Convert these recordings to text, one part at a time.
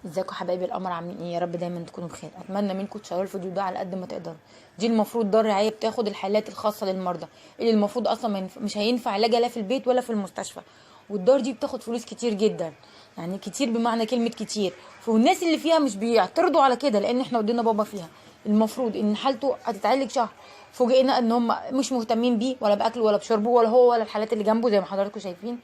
ازيكم حبايبي القمر، عاملين ايه؟ يا رب دايما تكونوا بخير. اتمنى منكم تشيروا الفيديو ده على قد ما تقدروا. دي المفروض دار رعايه بتاخد الحالات الخاصه للمرضى اللي المفروض اصلا مش هينفع علاجها لا في البيت ولا في المستشفى. والدار دي بتاخد فلوس كتير جدا، يعني كتير بمعنى كلمه كتير. والناس اللي فيها مش بيعترضوا على كده لان احنا ودينا بابا فيها. المفروض ان حالته هتتعالج شهر، فوجئنا ان هم مش مهتمين بيه ولا باكله ولا بشربه ولا هو ولا الحالات اللي جنبه زي ما حضراتكم شايفين.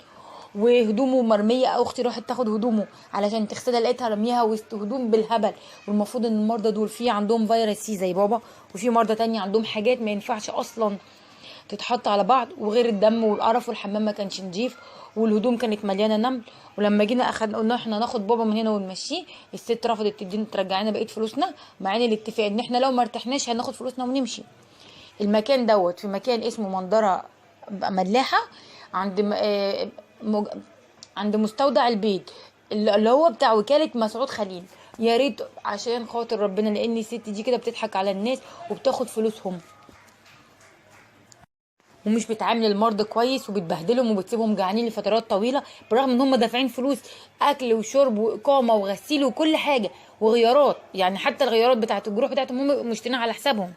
وهدومه مرميه، اختي راحت تاخد هدومه علشان تغسلها لقيتها رميها وسط هدوم بالهبل. والمفروض ان المرضى دول في عندهم فيروس سي زي بابا، وفي مرضى تانية عندهم حاجات ما ينفعش اصلا تتحط على بعض، وغير الدم والقرف، والحمام ما كانش نضيف، والهدوم كانت مليانه نمل. ولما جينا اخدنا قلنا احنا ناخد بابا من هنا ونمشيه، الست رفضت تدينا ترجعنا بقيه فلوسنا، مع ان الاتفاق ان احنا لو ما ارتحناش هناخد فلوسنا ونمشي. المكان دوت في مكان اسمه منظره ملاحه، عند مج- عند مستودع البيت اللي هو بتاع وكالة مسعود خليل. يا ريت عشان خاطر ربنا، لان الست دي كده بتضحك على الناس وبتاخد فلوسهم، ومش بتعامل المرضى كويس، وبتبهدلهم وبتسيبهم جعانين لفترات طويله، برغم ان هم دافعين فلوس اكل وشرب واقامه وغسيل وكل حاجه وغيارات. يعني حتى الغيارات بتاعه الجروح بتاعتهم هم مشترينها على حسابهم.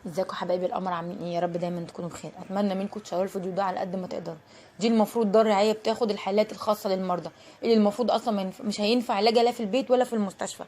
ازيكم حبايبي القمر، عاملين ايه؟ يا رب دايما تكونوا بخير. اتمنى منكم تشيروا الفيديو ده على قد ما تقدروا. دي المفروض دار رعايه بتاخد الحالات الخاصه للمرضى اللي المفروض اصلا مش هينفع علاجها لا في البيت ولا في المستشفى.